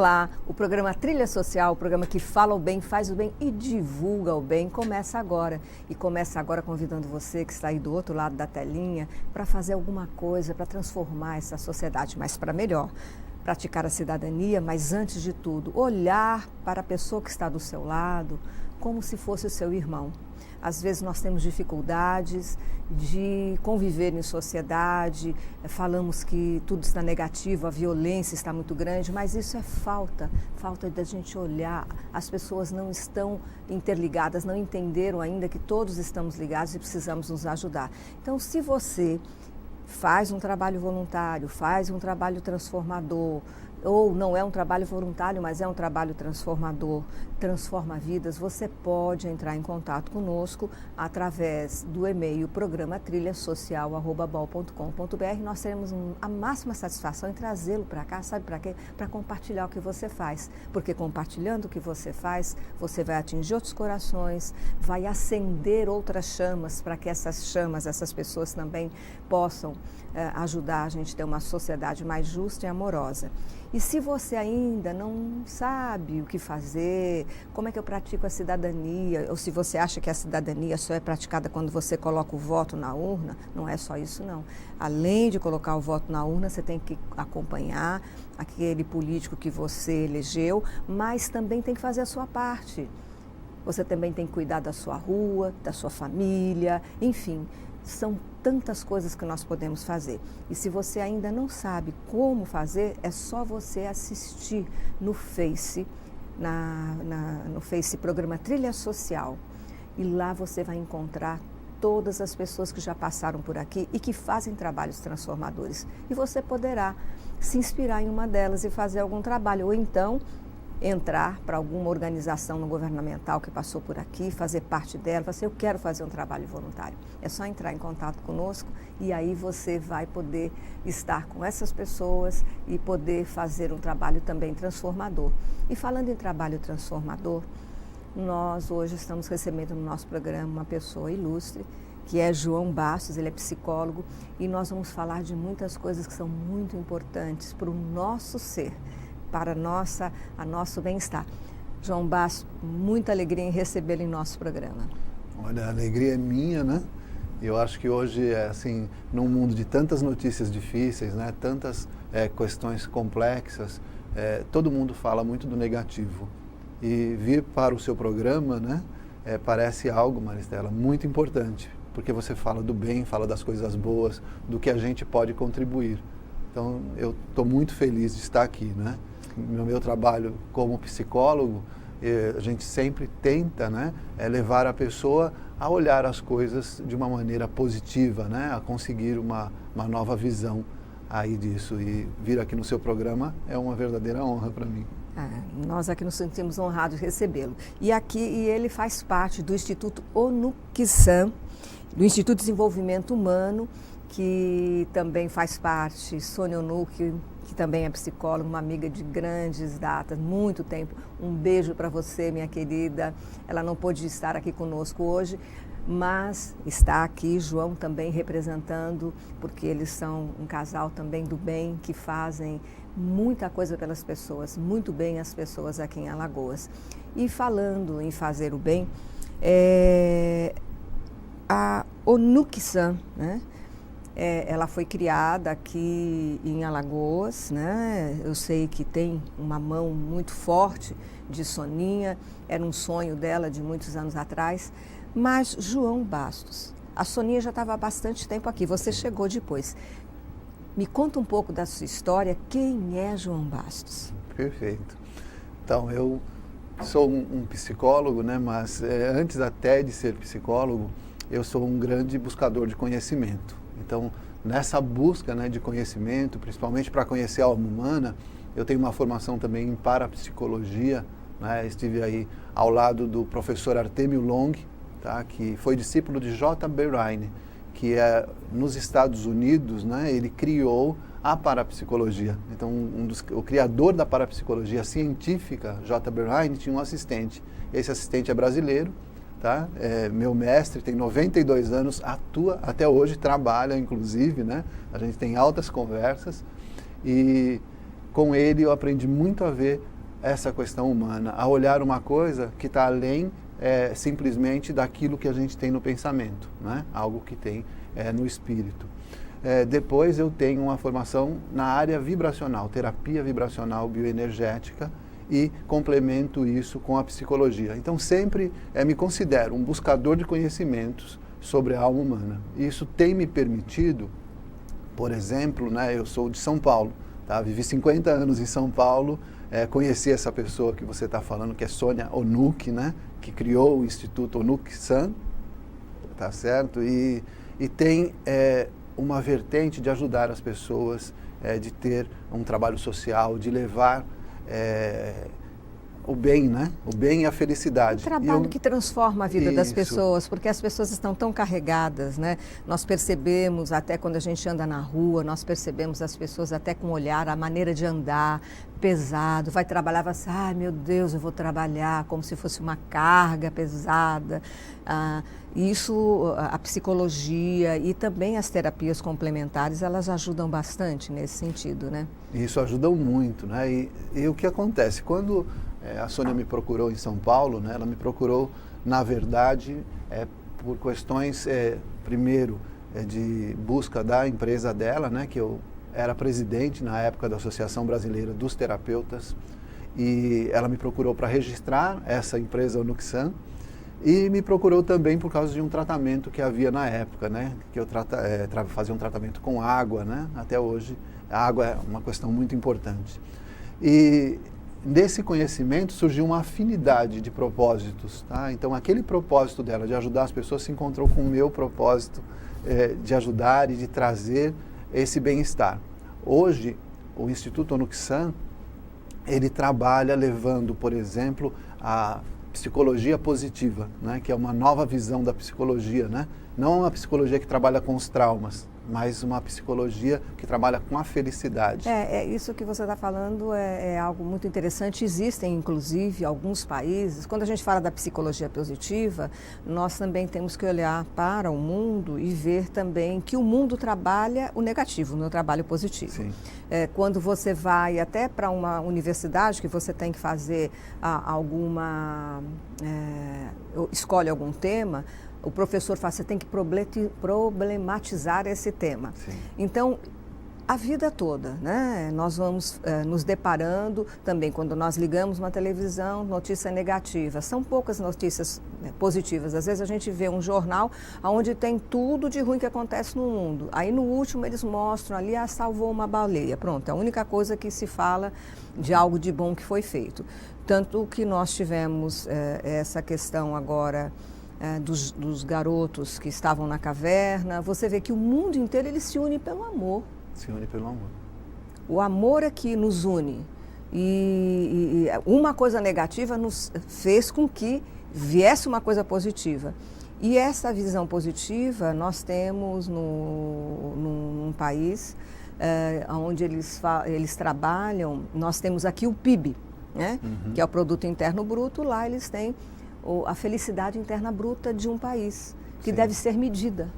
Olá, o programa Trilha Social, o programa que fala o bem, faz o bem e divulga o bem, começa agora. E começa agora convidando você que está aí do outro lado da telinha para fazer alguma coisa, para transformar essa sociedade, mas para melhor. Praticar a cidadania, mas antes de tudo, olhar para a pessoa que está do seu lado como se fosse o seu irmão. Às vezes nós temos dificuldades de conviver em sociedade, falamos que tudo está negativo, a violência está muito grande, mas isso é falta da gente olhar. As pessoas não estão interligadas, não entenderam ainda que todos estamos ligados e precisamos nos ajudar. Então, se você faz um trabalho voluntário, faz um trabalho transformador, ou não é um trabalho voluntário, mas é um trabalho transformador, transforma vidas, você pode entrar em contato conosco através do e-mail programatrilhasocial@bol.com.br. Nós teremos a máxima satisfação em trazê-lo para cá, sabe para quê? Para compartilhar o que você faz, porque compartilhando o que você faz, você vai atingir outros corações, vai acender outras chamas para que essas chamas, essas pessoas também possam ajudar a gente a ter uma sociedade mais justa e amorosa. E se você ainda não sabe o que fazer, como é que eu pratico a cidadania, ou se você acha que a cidadania só é praticada quando você coloca o voto na urna, não é só isso não. Além de colocar o voto na urna, você tem que acompanhar aquele político que você elegeu, mas também tem que fazer a sua parte. Você também tem que cuidar da sua rua, da sua família, enfim. São tantas coisas que nós podemos fazer. E se você ainda não sabe como fazer, é só você assistir no Face, no Face Programa Trilha Social. E lá você vai encontrar todas as pessoas que já passaram por aqui e que fazem trabalhos transformadores. E você poderá se inspirar em uma delas e fazer algum trabalho. Ou então entrar para alguma organização não governamental que passou por aqui, fazer parte dela, falar assim, eu quero fazer um trabalho voluntário. É só entrar em contato conosco e aí você vai poder estar com essas pessoas e poder fazer um trabalho também transformador. E falando em trabalho transformador, nós hoje estamos recebendo no nosso programa uma pessoa ilustre, que é João Bastos, ele é psicólogo, e nós vamos falar de muitas coisas que são muito importantes para o nosso ser, para a nosso bem-estar. João Bastos, muita alegria em recebê-lo em nosso programa. Olha, a alegria é minha, né? Eu acho que hoje, assim, num mundo de tantas notícias difíceis, né? Tantas questões complexas, todo mundo fala muito do negativo. E vir para o seu programa, né? Parece algo, Maristela, muito importante, porque você fala do bem, fala das coisas boas, do que a gente pode contribuir. Então, eu estou muito feliz de estar aqui, né? No meu trabalho como psicólogo, a gente sempre tenta, né, levar a pessoa a olhar as coisas de uma maneira positiva, né, a conseguir uma nova visão aí disso. E vir aqui no seu programa é uma verdadeira honra para mim. Nós aqui nos sentimos honrados de recebê-lo. E ele faz parte do Instituto Onu-Ki-San, do Instituto de Desenvolvimento Humano, que também faz parte, Sônia Onuki, que também é psicóloga, uma amiga de grandes datas, muito tempo. Um beijo para você, minha querida. Ela não pôde estar aqui conosco hoje, mas está aqui, João também representando, porque eles são um casal também do bem, que fazem muita coisa pelas pessoas, muito bem as pessoas aqui em Alagoas. E falando em fazer o bem, a Onu-Ki-San, né? Ela foi criada aqui em Alagoas, né? Eu sei que tem uma mão muito forte de Soninha, era um sonho dela de muitos anos atrás. Mas, João Bastos, a Soninha já estava há bastante tempo aqui, você chegou depois. Me conta um pouco da sua história, quem é João Bastos? Perfeito. Então, eu sou um psicólogo, né? Mas antes até de ser psicólogo, eu sou um grande buscador de conhecimento. Então, nessa busca, né, de conhecimento, principalmente para conhecer a alma humana, eu tenho uma formação também em parapsicologia, né? Estive aí ao lado do professor Artemio Long, tá? Que foi discípulo de J.B. Rhine, que nos Estados Unidos, né, ele criou a parapsicologia. Então, o criador da parapsicologia científica, J.B. Rhine, tinha um assistente. Esse assistente é brasileiro. Tá? Meu mestre tem 92 anos, atua até hoje, trabalha inclusive, né? A gente tem altas conversas e com ele eu aprendi muito a ver essa questão humana, a olhar uma coisa que está além simplesmente daquilo que a gente tem no pensamento, né? Algo que tem no espírito. Depois eu tenho uma formação na área vibracional, terapia vibracional bioenergética, e complemento isso com a psicologia. Então sempre me considero um buscador de conhecimentos sobre a alma humana. Isso tem me permitido, por exemplo, né, eu sou de São Paulo, tá? Vivi 50 anos em São Paulo, conheci essa pessoa que você está falando, que é Sônia Onuki, né, que criou o Instituto Onuki-san, tá certo? E tem uma vertente de ajudar as pessoas, de ter um trabalho social, de levar o bem, né? O bem e a felicidade. Um trabalho que transforma a vida das pessoas, porque as pessoas estão tão carregadas, né? Nós percebemos até quando a gente anda na rua, nós percebemos as pessoas até com o olhar, a maneira de andar pesado, vai trabalhar, vai assim, ai meu Deus, eu vou trabalhar, como se fosse uma carga pesada. Isso, a psicologia e também as terapias complementares, elas ajudam bastante nesse sentido, né? Isso ajuda muito, né? E o que acontece? Quando a Sônia me procurou em São Paulo, né? Ela me procurou, na verdade, por questões, primeiro, de busca da empresa dela, né? Que eu era presidente na época da Associação Brasileira dos Terapeutas, e ela me procurou para registrar essa empresa Onuki-san, e me procurou também por causa de um tratamento que havia na época, né? Que eu fazia um tratamento com água, né? Até hoje, a água é uma questão muito importante. E desse conhecimento surgiu uma afinidade de propósitos, tá? Então, aquele propósito dela de ajudar as pessoas se encontrou com o meu propósito de ajudar e de trazer esse bem-estar. Hoje, o Instituto Onuki-san, ele trabalha levando, por exemplo, a psicologia positiva, né? Que é uma nova visão da psicologia, né? Não uma psicologia que trabalha com os traumas, mas uma psicologia que trabalha com a felicidade. Isso que você está falando é algo muito interessante. Existem, inclusive, alguns países, quando a gente fala da psicologia positiva, nós também temos que olhar para o mundo e ver também que o mundo trabalha o negativo, não trabalha o positivo. Sim. Quando você vai até para uma universidade que você tem que fazer escolhe algum tema, o professor fala, você tem que problematizar esse tema. Sim. Então, a vida toda, né? Nós vamos nos deparando também, quando nós ligamos uma televisão, notícia negativa. São poucas notícias positivas. Às vezes a gente vê um jornal onde tem tudo de ruim que acontece no mundo. Aí no último eles mostram ali, salvou uma baleia. Pronto, é a única coisa que se fala de algo de bom que foi feito. Tanto que nós tivemos essa questão agora dos garotos que estavam na caverna. Você vê que o mundo inteiro ele se une pelo amor. Se une pelo amor. O amor é que nos une. E uma coisa negativa nos fez com que viesse uma coisa positiva. E essa visão positiva nós temos num país onde eles trabalham. Nós temos aqui o PIB, né? Uhum. Que é o Produto Interno Bruto. Lá eles têm a felicidade interna bruta de um país, que Sim. deve ser medida.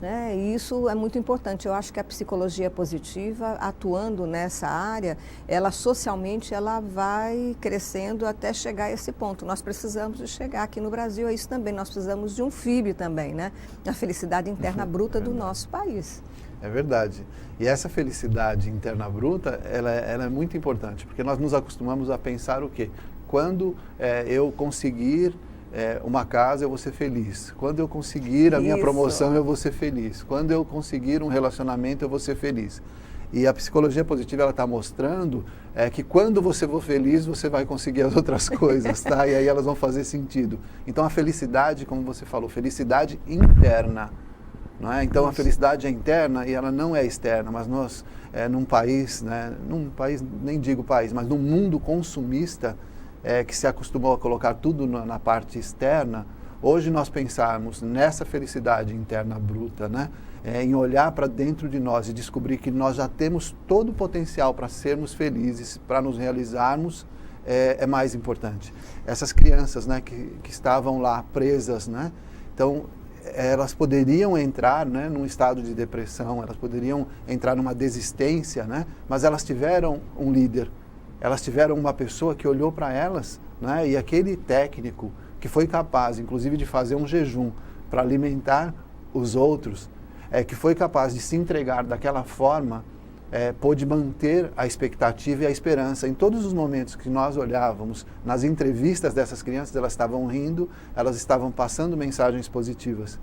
Né? E isso é muito importante. Eu acho que a psicologia positiva, atuando nessa área, ela socialmente ela vai crescendo até chegar a esse ponto. Nós precisamos de chegar aqui no Brasil, é isso também. Nós precisamos de um FIB também, né? A felicidade interna bruta do nosso país. É verdade. E essa felicidade interna bruta, ela é muito importante, porque nós nos acostumamos a pensar o quê? Quando eu conseguir uma casa, eu vou ser feliz. Quando eu conseguir a minha promoção, eu vou ser feliz. Quando eu conseguir um relacionamento, eu vou ser feliz. E a psicologia positiva, ela está mostrando que quando você for feliz, você vai conseguir as outras coisas, tá? E aí elas vão fazer sentido. Então, a felicidade, como você falou, felicidade interna. Não é? Então, a felicidade é interna e ela não é externa, mas nós, num país, né, nem digo país, mas num mundo consumista, que se acostumou a colocar tudo na parte externa, hoje nós pensarmos nessa felicidade interna bruta, né, em olhar para dentro de nós e descobrir que nós já temos todo o potencial para sermos felizes, para nos realizarmos, é mais importante. Essas crianças, né, que estavam lá presas, né, então elas poderiam entrar, né, num estado de depressão, elas poderiam entrar numa desistência, né, mas elas tiveram um líder elas tiveram uma pessoa que olhou para elas, né? E aquele técnico que foi capaz, inclusive, de fazer um jejum para alimentar os outros, que foi capaz de se entregar daquela forma, pôde manter a expectativa e a esperança. Em todos os momentos que nós olhávamos, nas entrevistas dessas crianças, elas estavam rindo, elas estavam passando mensagens positivas.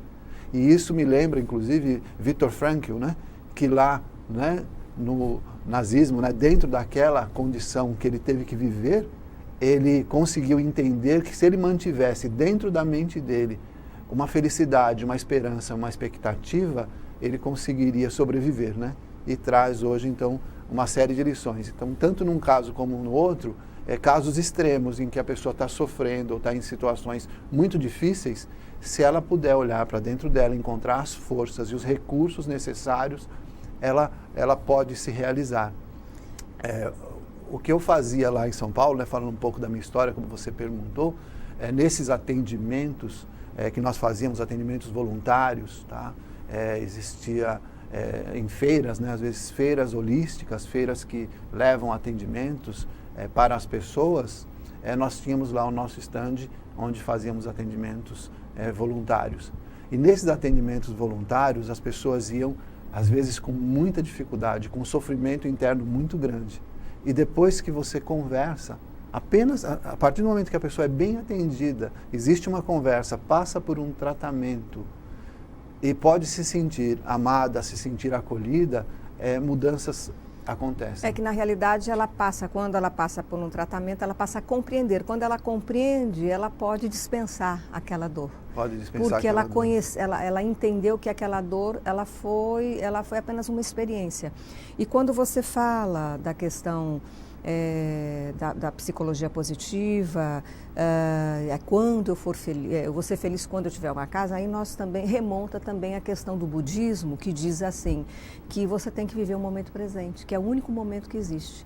E isso me lembra, inclusive, Viktor Frankl, né? Que lá, né, no nazismo, né, dentro daquela condição que ele teve que viver, ele conseguiu entender que se ele mantivesse dentro da mente dele uma felicidade, uma esperança, uma expectativa, ele conseguiria sobreviver, né? E traz hoje, então, uma série de lições. Então, tanto num caso como no outro, casos extremos em que a pessoa está sofrendo ou está em situações muito difíceis, se ela puder olhar para dentro dela, encontrar as forças e os recursos necessários, ela pode se realizar. O que eu fazia lá em São Paulo, né, falando um pouco da minha história, como você perguntou, nesses atendimentos, que nós fazíamos atendimentos voluntários, tá? Existia em feiras, né, às vezes feiras holísticas, feiras que levam atendimentos para as pessoas, nós tínhamos lá o nosso stand onde fazíamos atendimentos voluntários. E nesses atendimentos voluntários, as pessoas iam, às vezes, com muita dificuldade, com um sofrimento interno muito grande. E depois que você conversa, apenas a partir do momento que a pessoa é bem atendida, existe uma conversa, passa por um tratamento e pode se sentir amada, se sentir acolhida, mudanças acontecem. É que na realidade quando ela passa por um tratamento, ela passa a compreender. Quando ela compreende, ela pode dispensar aquela dor. Pode dispensar porque aquela dor. Ela entendeu que aquela dor, ela foi apenas uma experiência. E quando você fala da questão da psicologia positiva, quando eu for feliz, eu vou ser feliz quando eu tiver uma casa, aí nós também remonta também a questão do budismo, que diz assim, que você tem que viver o momento presente, que é o único momento que existe.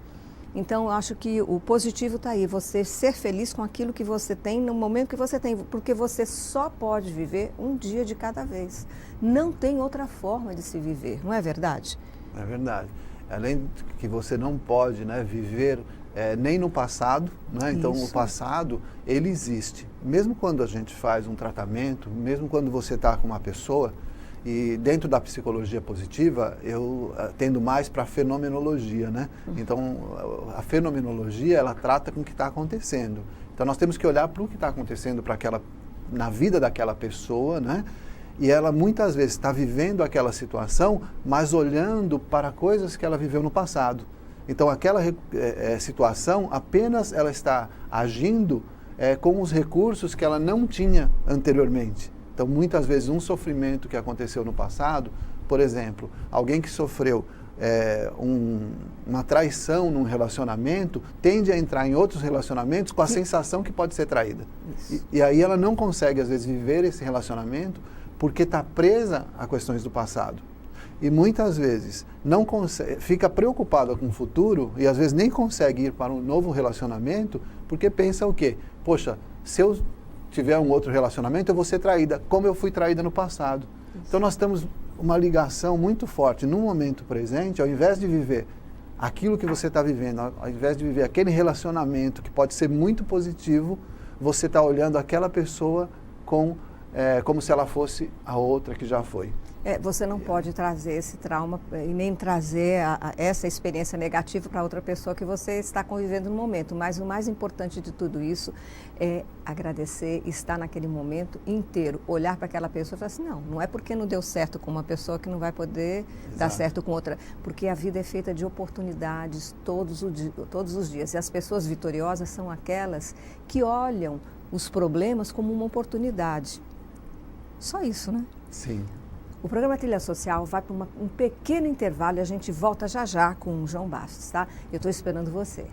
Então, eu acho que o positivo está aí, você ser feliz com aquilo que você tem no momento que você tem, porque você só pode viver um dia de cada vez. Não tem outra forma de se viver, não é verdade? É verdade. Além de que você não pode, né, viver nem no passado, né? Então o passado, ele existe. Mesmo quando a gente faz um tratamento, mesmo quando você está com uma pessoa, e dentro da psicologia positiva, eu tendo mais para a fenomenologia, né? Então a fenomenologia, ela trata com o que está acontecendo. Então nós temos que olhar para o que está acontecendo na vida daquela pessoa, né? E ela muitas vezes está vivendo aquela situação, mas olhando para coisas que ela viveu no passado. Então aquela situação, apenas ela está agindo com os recursos que ela não tinha anteriormente. Então muitas vezes um sofrimento que aconteceu no passado, por exemplo, alguém que sofreu uma traição num relacionamento, tende a entrar em outros relacionamentos com a sensação que pode ser traída. E aí ela não consegue às vezes viver esse relacionamento, porque está presa a questões do passado. E muitas vezes não consegue, fica preocupada com o futuro e às vezes nem consegue ir para um novo relacionamento, porque pensa o quê? Poxa, se eu tiver um outro relacionamento, eu vou ser traída, como eu fui traída no passado. Então nós temos uma ligação muito forte no momento presente, ao invés de viver aquilo que você está vivendo, ao invés de viver aquele relacionamento que pode ser muito positivo, você está olhando aquela pessoa como se ela fosse a outra que já foi. Você não pode trazer esse trauma e nem trazer essa experiência negativa para outra pessoa que você está convivendo no momento. Mas o mais importante de tudo isso é agradecer, estar naquele momento inteiro, olhar para aquela pessoa e falar assim, não é porque não deu certo com uma pessoa que não vai poder dar certo com outra. Porque a vida é feita de oportunidades todos os dias. E as pessoas vitoriosas são aquelas que olham os problemas como uma oportunidade. Só isso, né? Sim. O programa Trilha Social vai para um pequeno intervalo e a gente volta já já com o João Bastos, tá? Eu estou esperando você.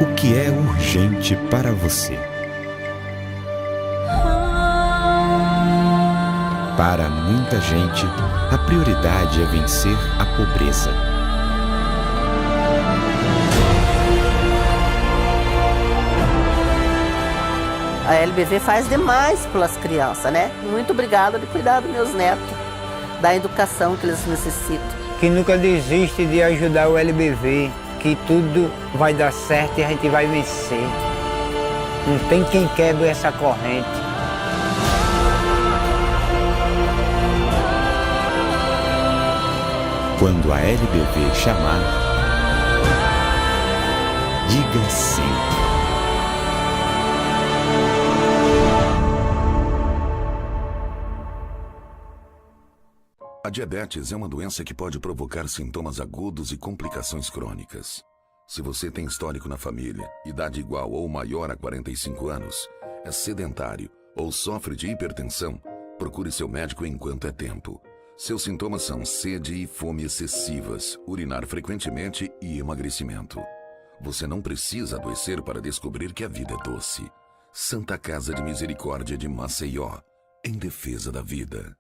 O que é urgente para você? Para muita gente, a prioridade é vencer a pobreza. A LBV faz demais pelas crianças, né? Muito obrigada de cuidar dos meus netos, da educação que eles necessitam. Que nunca desiste de ajudar o LBV, que tudo vai dar certo e a gente vai vencer. Não tem quem quebre essa corrente. Quando a LBV chamar, diga sim. A diabetes é uma doença que pode provocar sintomas agudos e complicações crônicas. Se você tem histórico na família, idade igual ou maior a 45 anos, é sedentário ou sofre de hipertensão, procure seu médico enquanto é tempo. Seus sintomas são sede e fome excessivas, urinar frequentemente e emagrecimento. Você não precisa adoecer para descobrir que a vida é doce. Santa Casa de Misericórdia de Maceió, em defesa da vida.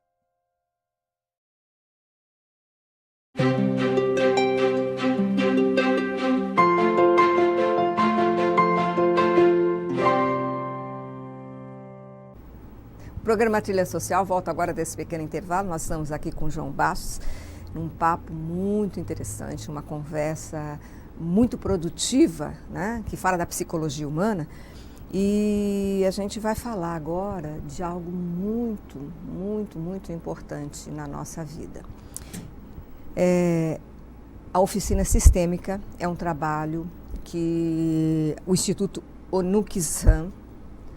O programa Trilha Social volta agora desse pequeno intervalo. Nós estamos aqui com o João Bastos, num papo muito interessante, uma conversa muito produtiva, né, que fala da psicologia humana. E a gente vai falar agora de algo muito, muito, muito importante na nossa vida. A oficina sistêmica é um trabalho que o Instituto Onuk-san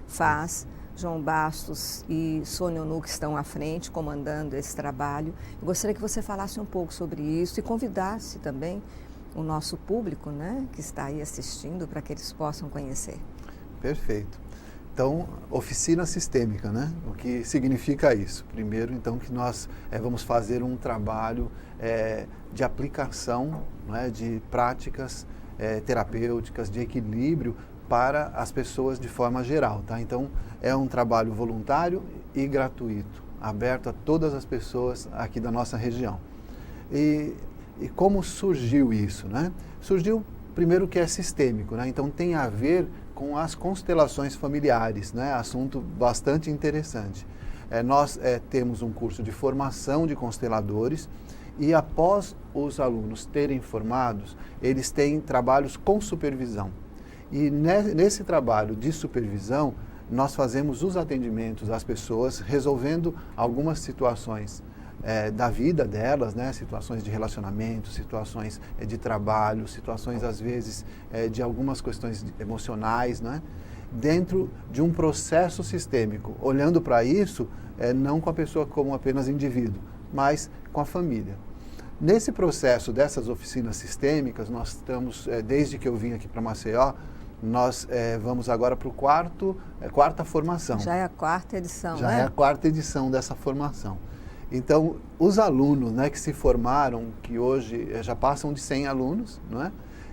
faz. João Bastos e Sônia Onuk estão à frente, comandando esse trabalho. Eu gostaria que você falasse um pouco sobre isso e convidasse também o nosso público, né, que está aí assistindo, para que eles possam conhecer. Perfeito. Então, oficina sistêmica, né? O que significa isso? Primeiro, então, que nós vamos fazer um trabalho de aplicação, né, de práticas terapêuticas, de equilíbrio para as pessoas de forma geral, tá? Então, é um trabalho voluntário e gratuito, aberto a todas as pessoas aqui da nossa região. E como surgiu isso, né? Surgiu, primeiro, que é sistêmico, né? Então, tem a ver com as constelações familiares, né? Assunto bastante interessante. Nós temos um curso de formação de consteladores e, após os alunos terem formados, eles têm trabalhos com supervisão. E nesse trabalho de supervisão, nós fazemos os atendimentos às pessoas, resolvendo algumas situações da vida delas, né? Situações de relacionamento, situações de trabalho, situações, às vezes, de algumas questões emocionais, né? Dentro de um processo sistêmico, olhando para isso, não com a pessoa como apenas indivíduo, mas com a família. Nesse processo dessas oficinas sistêmicas, nós estamos, desde que eu vim aqui para Maceió, nós vamos agora para o quarta formação. Já é a quarta edição, Já né? é a quarta edição dessa formação. Então, os alunos, né, que se formaram, que hoje já passam de 100 alunos, não é?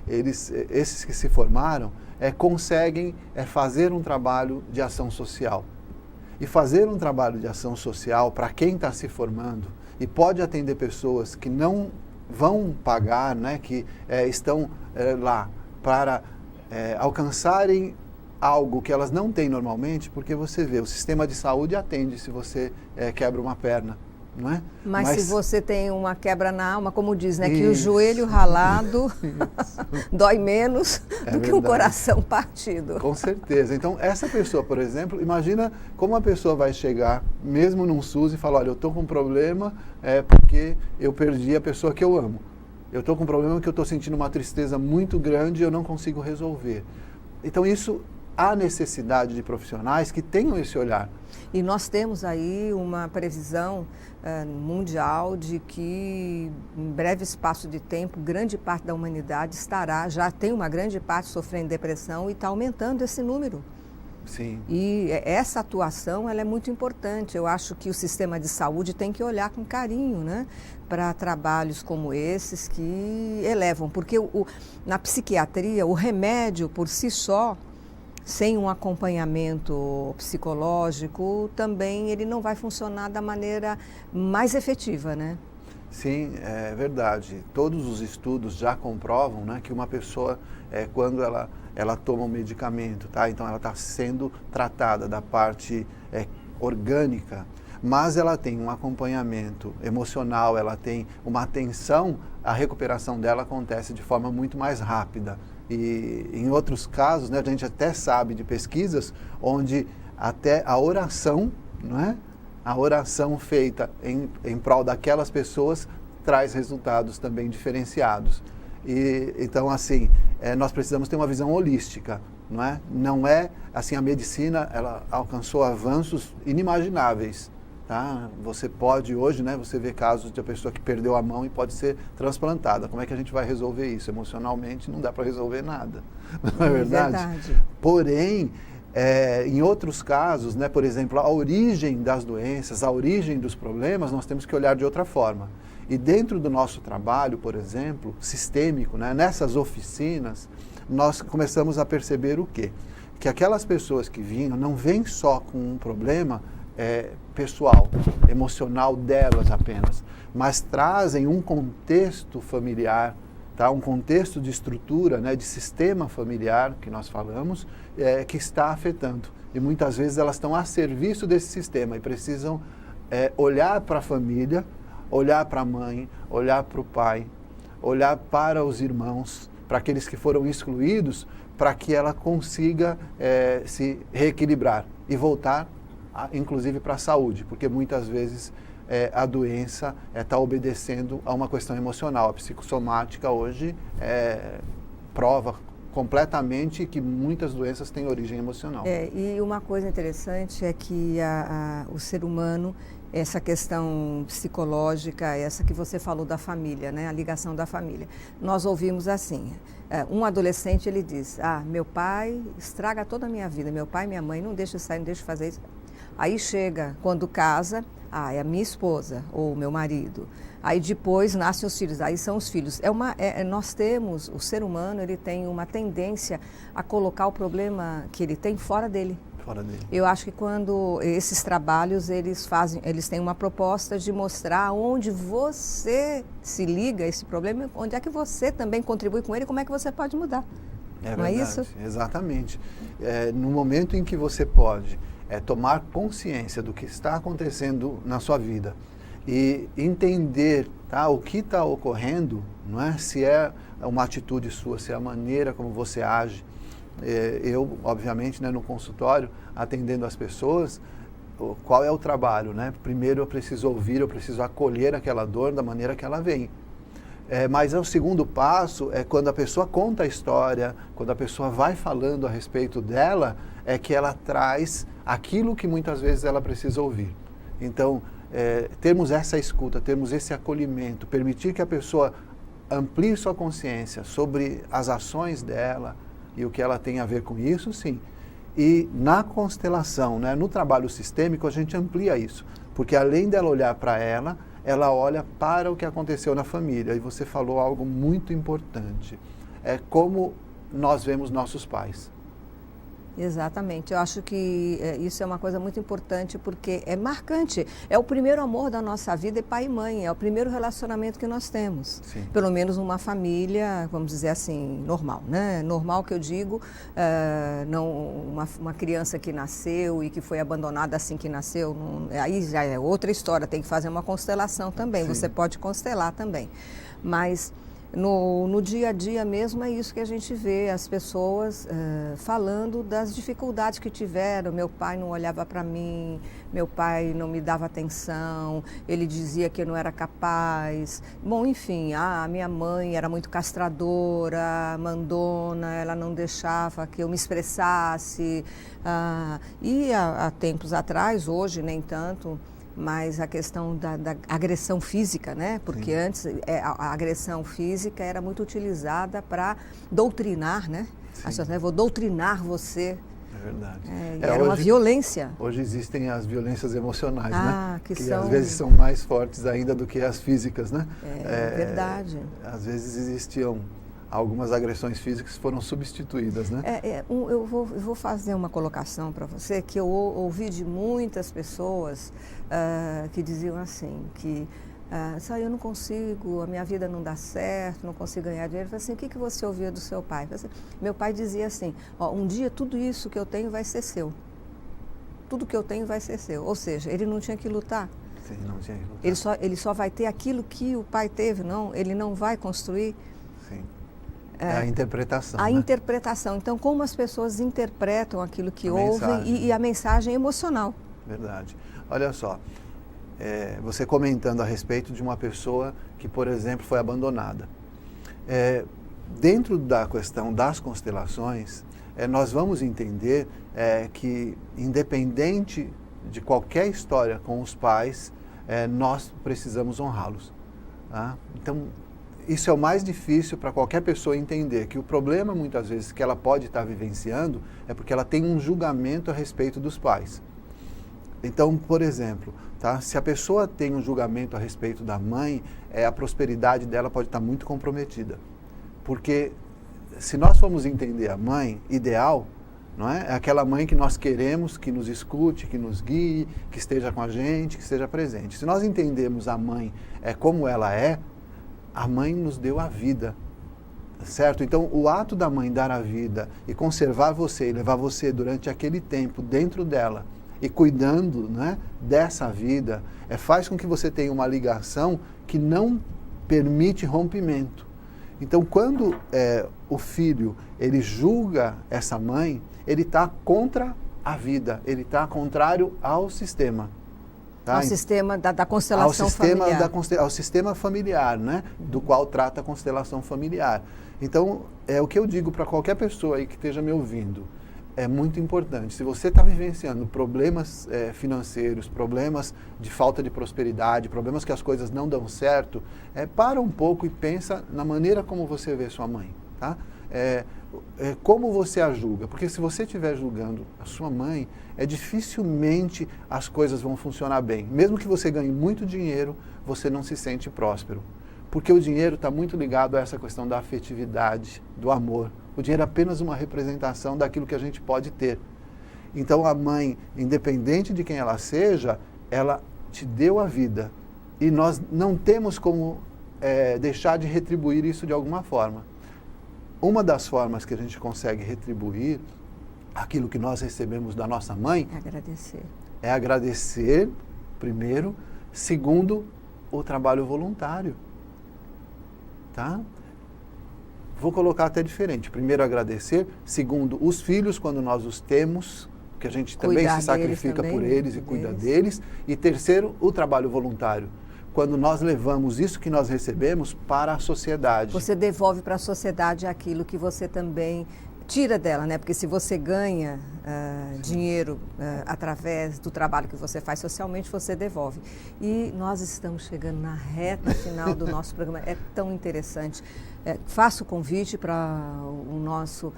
Esses que se formaram conseguem fazer um trabalho de ação social. E fazer um trabalho de ação social para quem está se formando e pode atender pessoas que não vão pagar, né, que estão lá para alcançarem algo que elas não têm normalmente, porque você vê, o sistema de saúde atende se você quebra uma perna, não é? Mas se você tem uma quebra na alma, como diz, né, que o Isso. joelho ralado dói menos do que um verdade. coração partido. Com certeza. Então, essa pessoa, por exemplo, imagina como uma pessoa vai chegar, mesmo num SUS, e falar, olha, eu estou com um problema porque eu perdi a pessoa que eu amo. Eu estou com um problema que eu estou sentindo uma tristeza muito grande e eu não consigo resolver. Então, isso, há necessidade de profissionais que tenham esse olhar. E nós temos aí uma previsão mundial de que, em breve espaço de tempo, grande parte da humanidade já tem uma grande parte sofrendo depressão e está aumentando esse número. Sim. E essa atuação, ela é muito importante. Eu acho que o sistema de saúde tem que olhar com carinho, né, para trabalhos como esses que elevam. Porque na psiquiatria, o remédio por si só, sem um acompanhamento psicológico, também ele não vai funcionar da maneira mais efetiva, né? Sim, é verdade. Todos os estudos já comprovam, né, que uma pessoa, quando ela toma um medicamento, tá? Então ela está sendo tratada da parte orgânica, mas ela tem um acompanhamento emocional, ela tem uma atenção, a recuperação dela acontece de forma muito mais rápida. E em outros casos, né, a gente até sabe de pesquisas onde até a oração, não é? A oração feita em prol daquelas pessoas traz resultados também diferenciados. E, então, assim, nós precisamos ter uma visão holística, não é? Não é, assim, a medicina, ela alcançou avanços inimagináveis, tá? Você pode hoje, né, você vê casos de uma pessoa que perdeu a mão e pode ser transplantada. Como é que a gente vai resolver isso? Emocionalmente não dá para resolver nada, não é verdade? Verdade. Porém, em outros casos, né, por exemplo, a origem das doenças, a origem dos problemas, nós temos que olhar de outra forma. E dentro do nosso trabalho, por exemplo, sistêmico, né, nessas oficinas, nós começamos a perceber o quê? Que aquelas pessoas que vinham não vêm só com um problema pessoal, emocional delas apenas, mas trazem um contexto familiar, tá? Um contexto de estrutura, né, de sistema familiar, que nós falamos, que está afetando. E muitas vezes elas estão a serviço desse sistema e precisam olhar para a família, olhar para a mãe, olhar para o pai, olhar para os irmãos, para aqueles que foram excluídos, para que ela consiga se reequilibrar e voltar, inclusive, para a saúde, porque muitas vezes a doença está obedecendo a uma questão emocional. A psicossomática hoje prova completamente que muitas doenças têm origem emocional. E uma coisa interessante é que o ser humano, essa questão psicológica, essa que você falou da família, né, a ligação da família, nós ouvimos assim, um adolescente, ele diz, meu pai estraga toda a minha vida, meu pai e minha mãe não deixam sair, não deixam fazer isso. Aí chega, quando casa, é a minha esposa ou o meu marido. Aí depois nascem os filhos, aí são os filhos. Nós temos, o ser humano, ele tem uma tendência a colocar o problema que ele tem fora dele. Fora dele. Eu acho que quando esses trabalhos, eles têm uma proposta de mostrar onde você se liga a esse problema, onde é que você também contribui com ele, como é que você pode mudar. Não verdade, é isso? Exatamente. No momento em que você pode tomar consciência do que está acontecendo na sua vida e entender, tá, o que está ocorrendo, não é? Se é uma atitude sua, se é a maneira como você age. Eu, obviamente, né, no consultório, atendendo as pessoas, qual é o trabalho, né? Primeiro eu preciso ouvir, eu preciso acolher aquela dor da maneira que ela vem. Mas o segundo passo é quando a pessoa conta a história, quando a pessoa vai falando a respeito dela, é que ela traz aquilo que muitas vezes ela precisa ouvir. Então, termos essa escuta, termos esse acolhimento, permitir que a pessoa amplie sua consciência sobre as ações dela e o que ela tem a ver com isso, sim. E na constelação, né, no trabalho sistêmico, a gente amplia isso, porque além dela olhar para ela olha para o que aconteceu na família. E você falou algo muito importante, como nós vemos nossos pais. Exatamente, eu acho que isso é uma coisa muito importante porque é marcante, é o primeiro amor da nossa vida, é pai e mãe, é o primeiro relacionamento que nós temos. Sim. Pelo menos numa família, vamos dizer assim, normal, né? Normal que eu digo, não uma criança que nasceu e que foi abandonada assim que nasceu, aí já é outra história, tem que fazer uma constelação também, Sim. Você pode constelar também, mas no dia a dia mesmo é isso que a gente vê, as pessoas falando das dificuldades que tiveram. Meu pai não olhava para mim, meu pai não me dava atenção, ele dizia que eu não era capaz. Bom, enfim, a minha mãe era muito castradora, mandona, ela não deixava que eu me expressasse. E há tempos atrás, hoje nem tanto, mas a questão da agressão física, né? Porque antes a agressão física era muito utilizada para doutrinar, né? Vou doutrinar você. É verdade. Era hoje, uma violência. Hoje existem as violências emocionais, né? Que às vezes são mais fortes ainda do que as físicas, né? Verdade. Às vezes existiam algumas agressões físicas que foram substituídas, né? Eu vou fazer uma colocação para você que eu ouvi de muitas pessoas que diziam assim, que Só eu não consigo, a minha vida não dá certo, não consigo ganhar dinheiro. Eu falei assim, o que você ouvia do seu pai? Eu falei assim, meu pai dizia assim, um dia tudo isso que eu tenho vai ser seu. Tudo que eu tenho vai ser seu. Ou seja, ele não tinha que lutar. Sim, não tinha que lutar. Ele só vai ter aquilo que o pai teve, não? Ele não vai construir. Sim. É a interpretação. A né? interpretação. Então, como as pessoas interpretam aquilo que ouvem mensagem. e a mensagem emocional. Verdade. Olha só, você comentando a respeito de uma pessoa que, por exemplo, foi abandonada. Dentro da questão das constelações, nós vamos entender que, independente de qualquer história com os pais, nós precisamos honrá-los. Tá? Então, isso é o mais difícil para qualquer pessoa entender, que o problema, muitas vezes, que ela pode estar vivenciando é porque ela tem um julgamento a respeito dos pais. Então, por exemplo, tá? Se a pessoa tem um julgamento a respeito da mãe, a prosperidade dela pode estar muito comprometida. Porque se nós formos entender a mãe ideal, não é? É aquela mãe que nós queremos, que nos escute, que nos guie, que esteja com a gente, que esteja presente. Se nós entendermos a mãe como ela é, a mãe nos deu a vida, certo? Então, o ato da mãe dar a vida e conservar você e levar você durante aquele tempo dentro dela e cuidando, né, dessa vida, faz com que você tenha uma ligação que não permite rompimento. Então, quando o filho ele julga essa mãe, ele está contra a vida, ele está contrário ao sistema. Tá? Ao sistema da constelação familiar. Ao sistema familiar, né? Do qual trata a constelação familiar. Então, o que eu digo para qualquer pessoa aí que esteja me ouvindo, é muito importante. Se você está vivenciando problemas financeiros, problemas de falta de prosperidade, problemas que as coisas não dão certo, para um pouco e pensa na maneira como você vê sua mãe. Tá? Como você a julga? Porque se você estiver julgando a sua mãe, dificilmente as coisas vão funcionar bem. Mesmo que você ganhe muito dinheiro, você não se sente próspero. Porque o dinheiro está muito ligado a essa questão da afetividade, do amor. O dinheiro é apenas uma representação daquilo que a gente pode ter. Então a mãe, independente de quem ela seja, ela te deu a vida. E nós não temos como deixar de retribuir isso de alguma forma. Uma das formas que a gente consegue retribuir aquilo que nós recebemos da nossa mãe é agradecer, primeiro. Segundo, o trabalho voluntário. Tá? Vou colocar até diferente. Primeiro, agradecer. Segundo, os filhos, quando nós os temos, que a gente também se sacrifica por eles e cuida deles. E terceiro, o trabalho voluntário. Quando nós levamos isso que nós recebemos para a sociedade. Você devolve para a sociedade aquilo que você também tira dela, né? Porque se você ganha dinheiro através do trabalho que você faz socialmente, você devolve. E nós estamos chegando na reta final do nosso programa. É tão interessante. Faço o convite para o nosso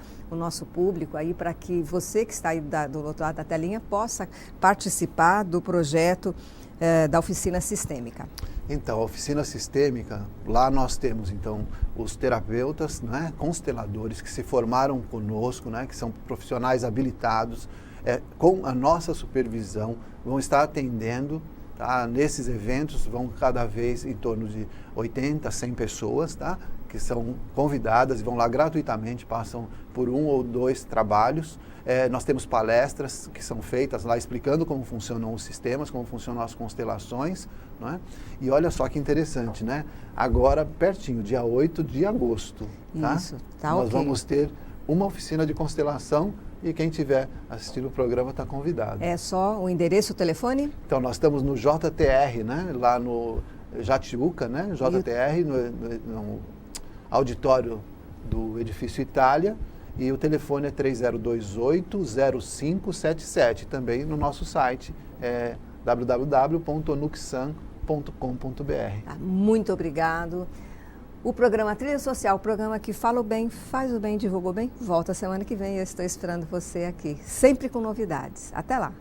público aí, para que você que está aí do outro lado da telinha possa participar do projeto da Oficina Sistêmica. Então, a Oficina Sistêmica, lá nós temos, então, os terapeutas, né, consteladores que se formaram conosco, né, que são profissionais habilitados, com a nossa supervisão, vão estar atendendo, tá? Nesses eventos vão cada vez em torno de 80, 100 pessoas, tá? Que são convidadas e vão lá gratuitamente, passam por 1 ou 2 trabalhos. Nós temos palestras que são feitas lá explicando como funcionam os sistemas, como funcionam as constelações, não é? E olha só que interessante, né? Agora, pertinho, dia 8 de agosto, tá? Isso, tá. Nós vamos ter uma oficina de constelação e quem estiver assistindo o programa está convidado. É só o endereço, o telefone? Então, nós estamos no JTR, né? Lá no Jatiuca, né? JTR, no auditório do Edifício Itália. E o telefone é 3028-0577. Também no nosso site, www.onuxan.com.br. Muito obrigado. O programa Trilha Social, o programa que fala o bem, faz o bem, divulga o bem, volta semana que vem. Eu estou esperando você aqui, sempre com novidades. Até lá.